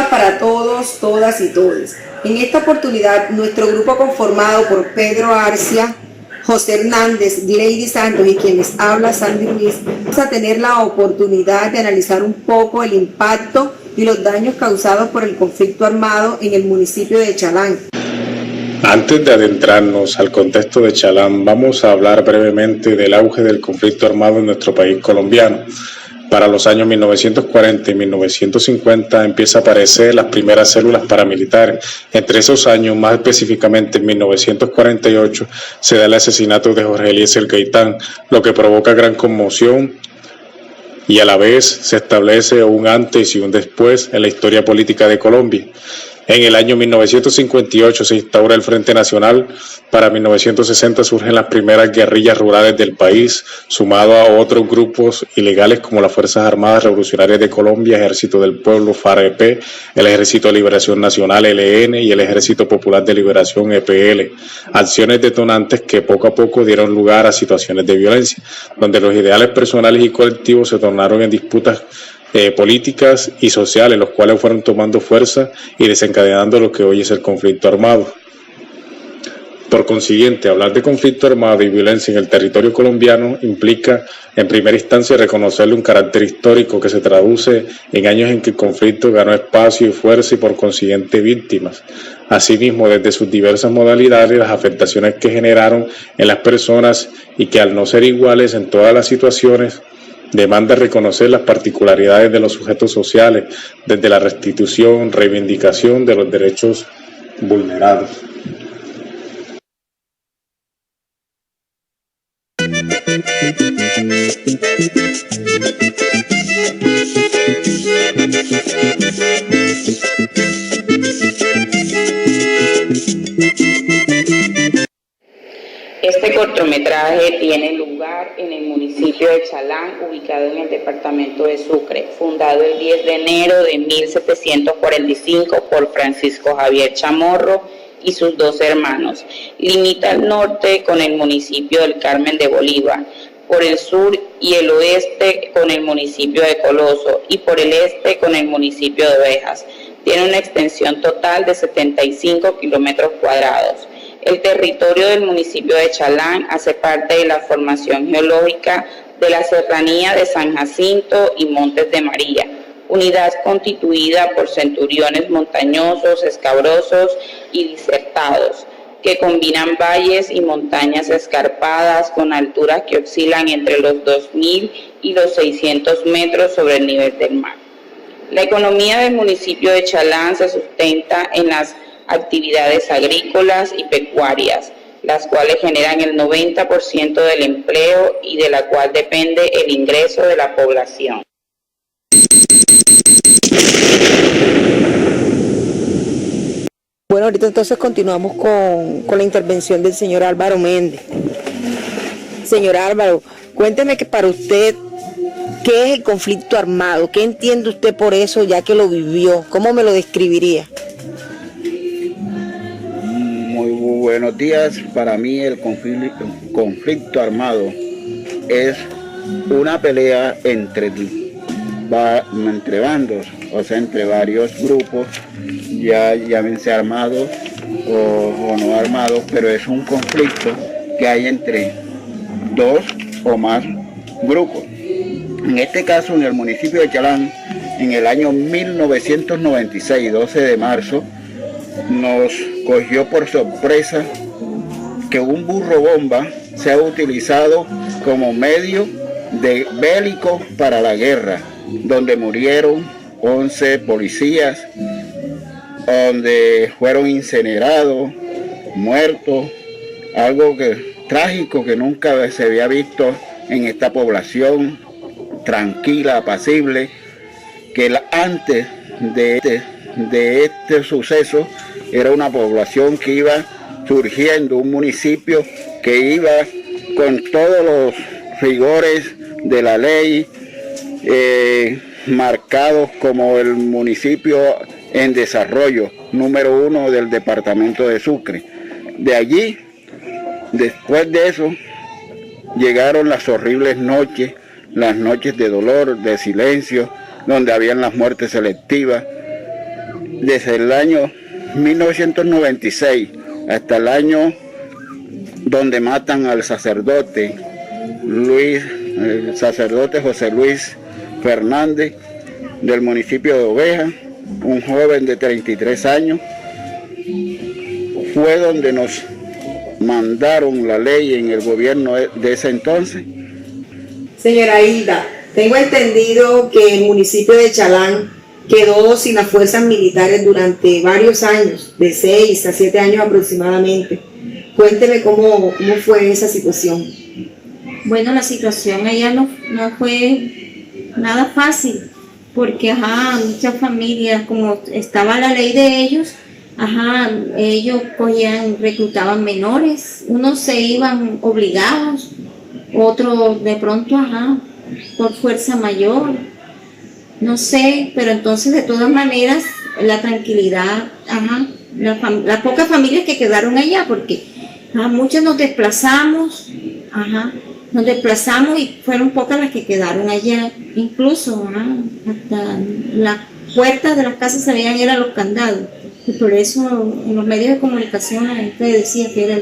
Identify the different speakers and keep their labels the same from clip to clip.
Speaker 1: días para todos, todas y todes. En esta oportunidad, nuestro grupo conformado por Pedro Arcia, José Hernández, Lady Santos y quien les habla, Sandy Ruiz, vamos a tener la oportunidad de analizar un poco el impacto y los daños causados por el conflicto armado en el municipio de Chalán.
Speaker 2: Antes de adentrarnos al contexto de Chalán, vamos a hablar brevemente del auge del conflicto armado en nuestro país colombiano. Para los años 1940 y 1950 empieza a aparecer las primeras células paramilitares. Entre esos años, más específicamente en 1948, se da el asesinato de Jorge Eliezer Gaitán, lo que provoca gran conmoción y a la vez se establece un antes y un después en la historia política de Colombia. En el año 1958 se instaura el Frente Nacional. Para 1960 surgen las primeras guerrillas rurales del país, sumado a otros grupos ilegales como las Fuerzas Armadas Revolucionarias de Colombia, Ejército del Pueblo, FAREP, el Ejército de Liberación Nacional, ELN, y el Ejército Popular de Liberación, EPL. Acciones detonantes que poco a poco dieron lugar a situaciones de violencia, donde los ideales personales y colectivos se tornaron en disputas políticas y sociales, los cuales fueron tomando fuerza y desencadenando lo que hoy es el conflicto armado. Por consiguiente, hablar de conflicto armado y violencia en el territorio colombiano implica, en primera instancia, reconocerle un carácter histórico que se traduce en años en que el conflicto ganó espacio y fuerza y por consiguiente víctimas. Asimismo, desde sus diversas modalidades, las afectaciones que generaron en las personas y que al no ser iguales en todas las situaciones, demanda reconocer las particularidades de los sujetos sociales, desde la restitución, reivindicación de los derechos vulnerados.
Speaker 3: Este cortometraje tiene lugar en el municipio de Chalán, ubicado en el departamento de Sucre, fundado el 10 de enero de 1745 por Francisco Javier Chamorro y sus dos hermanos. Limita al norte con el municipio del Carmen de Bolívar, por el sur y el oeste con el municipio de Coloso y por el este con el municipio de Ovejas. Tiene una extensión total de 75 kilómetros cuadrados. El territorio del municipio de Chalán hace parte de la formación geológica de la serranía de San Jacinto y Montes de María, unidad constituida por centuriones montañosos, escabrosos y disertados, que combinan valles y montañas escarpadas con alturas que oscilan entre los 2.000 y los 600 metros sobre el nivel del mar. La economía del municipio de Chalán se sustenta en las actividades agrícolas y pecuarias, las cuales generan el 90% del empleo y de la cual depende el ingreso de la población.
Speaker 1: Bueno, ahorita entonces continuamos con la intervención del señor Álvaro Méndez. Señor Álvaro, cuénteme que para usted, ¿qué es el conflicto armado? ¿Qué entiende usted por eso ya que lo vivió? ¿Cómo me lo describiría?
Speaker 4: Muy buenos días. Para mí el conflicto armado es una pelea entre bandos, o sea, entre varios grupos, ya llámense armados o no armados, pero es un conflicto que hay entre dos o más grupos. En este caso, en el municipio de Chalán, en el año 1996, 12 de marzo, nos cogió por sorpresa que un burro bomba se ha utilizado como medio bélico para la guerra, donde murieron 11 policías, donde fueron incinerados, muertos, algo trágico que nunca se había visto en esta población tranquila, apacible, que antes de este suceso era una población que iba surgiendo, un municipio que iba con todos los rigores de la ley, marcados como el municipio en desarrollo número 1 del departamento de Sucre. De allí, después de eso, llegaron las horribles noches, las noches de dolor, de silencio, donde habían las muertes selectivas, desde el año 1996 hasta el año donde matan al sacerdote el sacerdote José Luis Fernández del municipio de Oveja, un joven de 33 años, fue donde nos mandaron la ley en el gobierno de ese entonces.
Speaker 1: Señora Hilda, tengo entendido que el municipio de Chalán quedó sin las fuerzas militares durante varios años, de 6 a 7 años aproximadamente. Cuénteme cómo fue esa situación.
Speaker 5: Bueno, la situación allá no fue nada fácil, porque muchas familias, como estaba la ley de ellos, ellos reclutaban menores, unos se iban obligados, otros de pronto, por fuerza mayor, no sé, pero entonces de todas maneras la tranquilidad, las pocas familias que quedaron allá, porque muchos nos desplazamos, y fueron pocas las que quedaron allá, incluso hasta las puertas de las casas se veían eran los candados, y por eso en los medios de comunicación la gente decía que era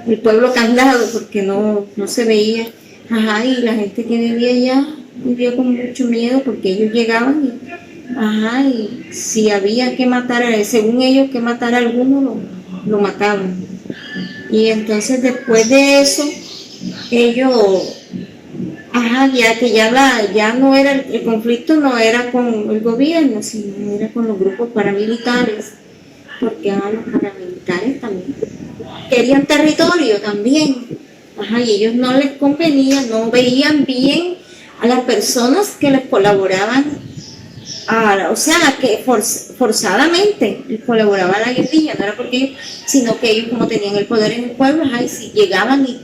Speaker 5: el pueblo candado, porque no se veía, y la gente que vivía allá vivía con mucho miedo, porque ellos llegaban y si había que matar, según ellos que matar a alguno, lo mataban. Y entonces después de eso, ellos, ya no era, el conflicto no era con el gobierno, sino era con los grupos paramilitares, porque los paramilitares también querían territorio también, y ellos no les convenía, no veían bien a las personas que les colaboraban, que forzadamente les colaboraba a la guerrilla, no era porque ellos, sino que ellos como tenían el poder en el pueblo, y si llegaban y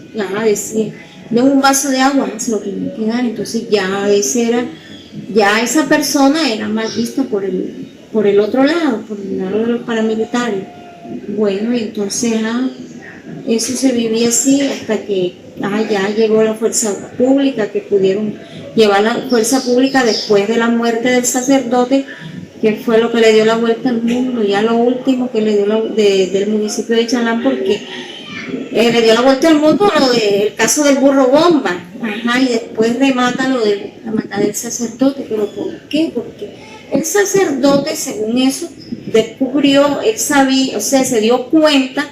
Speaker 5: decían, de un vaso de agua, se lo querían quedar, entonces ya esa persona era mal vista por el otro lado, por el lado de los paramilitares. Bueno, y entonces eso se vivía así hasta que ya llegó la fuerza pública, que pudieron llevar la fuerza pública después de la muerte del sacerdote, que fue lo que le dio la vuelta al mundo, ya lo último que le dio del municipio de Chalán, porque le dio la vuelta al mundo lo del caso del burro bomba, y después remata lo de la matada del sacerdote. ¿Pero por qué? Porque el sacerdote, según eso, descubrió, él sabía, se dio cuenta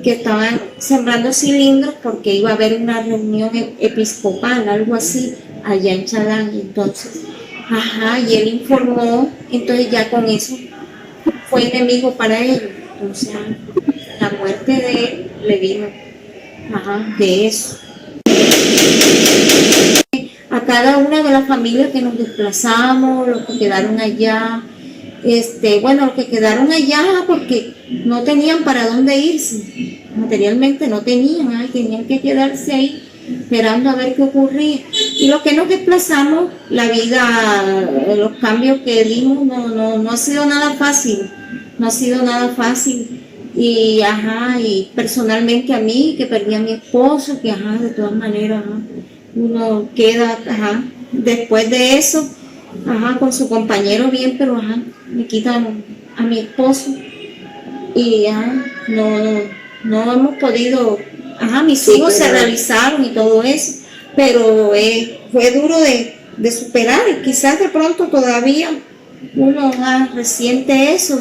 Speaker 5: que estaban sembrando cilindros porque iba a haber una reunión episcopal, algo así, allá en Chalán, y entonces, y él informó, entonces ya con eso fue enemigo para ellos, entonces la muerte de él le vino, de eso. A cada una de las familias que nos desplazamos, los que quedaron allá, los que quedaron allá porque no tenían para dónde irse, materialmente no tenían, tenían que quedarse ahí esperando a ver qué ocurría. Y los que nos desplazamos, la vida, los cambios que dimos, no ha sido nada fácil, y personalmente a mí, que perdí a mi esposo, que de todas maneras uno queda, después de eso, con su compañero bien, pero me quitan a mi esposo y no hemos podido, mis hijos se realizaron y todo eso, pero fue duro de superar, y quizás de pronto todavía uno resiente eso,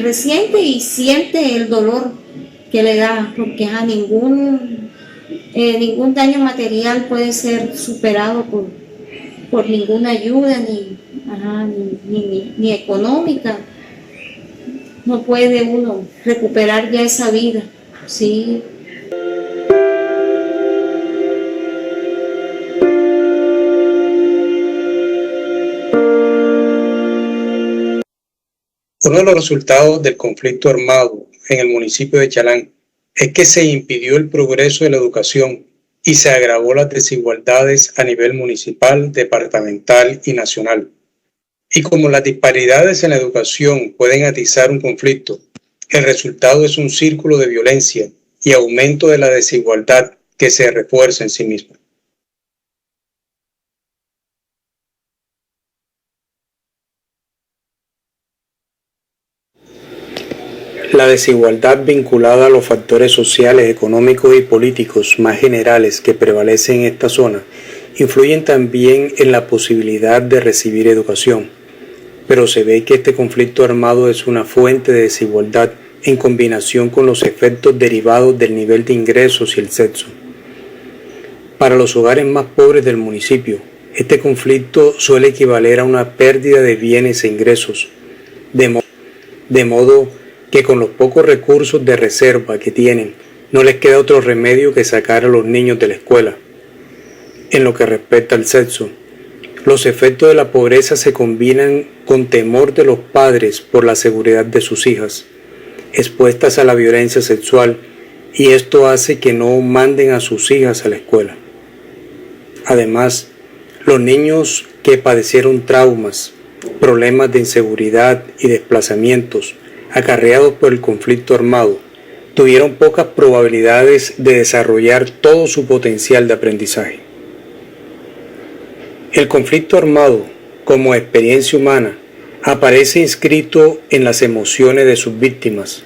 Speaker 5: resiente y siente el dolor que le da, porque ningún daño material puede ser superado por ninguna ayuda, ni económica. No puede uno recuperar ya esa vida, ¿sí?
Speaker 6: Uno de los resultados del conflicto armado en el municipio de Chalán es que se impidió el progreso de la educación y se agravó las desigualdades a nivel municipal, departamental y nacional. Y como las disparidades en la educación pueden atizar un conflicto, el resultado es un círculo de violencia y aumento de la desigualdad que se refuerza en sí misma. La desigualdad vinculada a los factores sociales, económicos y políticos más generales que prevalecen en esta zona influyen también en la posibilidad de recibir educación, pero se ve que este conflicto armado es una fuente de desigualdad en combinación con los efectos derivados del nivel de ingresos y el sexo. Para los hogares más pobres del municipio, este conflicto suele equivaler a una pérdida de bienes e ingresos, de modo que con los pocos recursos de reserva que tienen, no les queda otro remedio que sacar a los niños de la escuela. En lo que respecta al sexo, los efectos de la pobreza se combinan con temor de los padres por la seguridad de sus hijas, expuestas a la violencia sexual, y esto hace que no manden a sus hijas a la escuela. Además, los niños que padecieron traumas, problemas de inseguridad y desplazamientos acarreados por el conflicto armado, tuvieron pocas probabilidades de desarrollar todo su potencial de aprendizaje. El conflicto armado, como experiencia humana, aparece inscrito en las emociones de sus víctimas,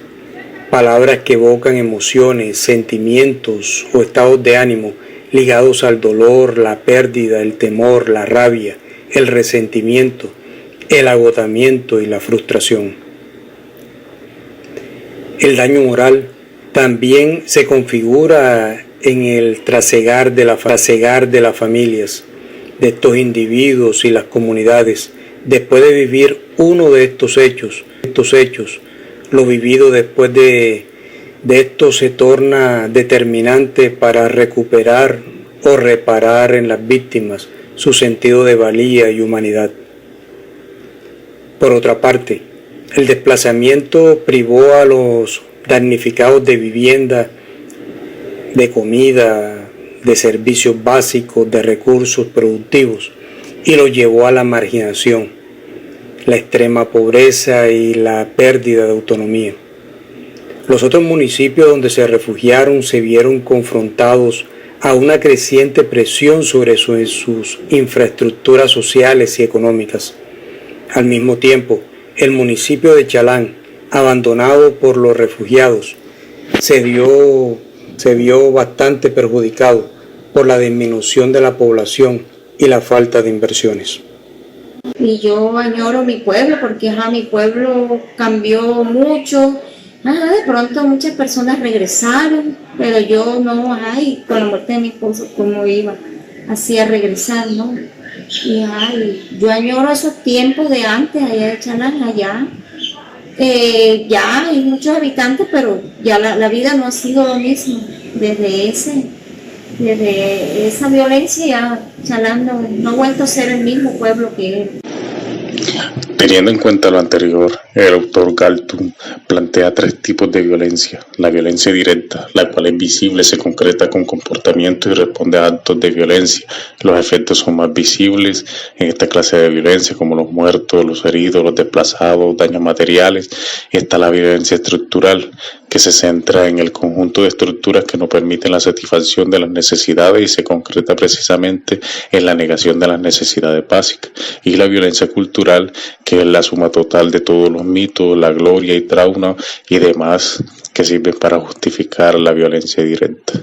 Speaker 6: palabras que evocan emociones, sentimientos o estados de ánimo ligados al dolor, la pérdida, el temor, la rabia, el resentimiento, el agotamiento y la frustración. El daño moral también se configura en el trasegar de las familias, de estos individuos y las comunidades. Después de vivir uno de estos hechos, lo vivido después de esto se torna determinante para recuperar o reparar en las víctimas su sentido de valía y humanidad. Por otra parte, el desplazamiento privó a los damnificados de vivienda, de comida, de servicios básicos, de recursos productivos, y los llevó a la marginación, la extrema pobreza y la pérdida de autonomía. Los otros municipios donde se refugiaron se vieron confrontados a una creciente presión sobre sus infraestructuras sociales y económicas. Al mismo tiempo, el municipio de Chalán, abandonado por los refugiados, se vio bastante perjudicado por la disminución de la población y la falta de inversiones.
Speaker 5: Y yo añoro mi pueblo porque mi pueblo cambió mucho. De pronto muchas personas regresaron, pero yo no, y con la muerte de mi esposo, ¿cómo iba así a regresar, no? Y yo añoro esos tiempos de antes, allá de Chalán, allá. Ya hay muchos habitantes, pero ya la vida no ha sido lo mismo. Desde esa violencia ya Chalán no ha vuelto a ser el mismo pueblo que era.
Speaker 2: Teniendo en cuenta lo anterior, el autor Galtung plantea tres tipos de violencia. La violencia directa, la cual es visible, se concreta con comportamientos y responde a actos de violencia. Los efectos son más visibles en esta clase de violencia, como los muertos, los heridos, los desplazados, daños materiales. Y está la violencia estructural, que se centra en el conjunto de estructuras que no permiten la satisfacción de las necesidades y se concreta precisamente en la negación de las necesidades básicas. Y la violencia cultural, que es la suma total de todos los mitos, la gloria y trauma y demás que sirven para justificar la violencia directa.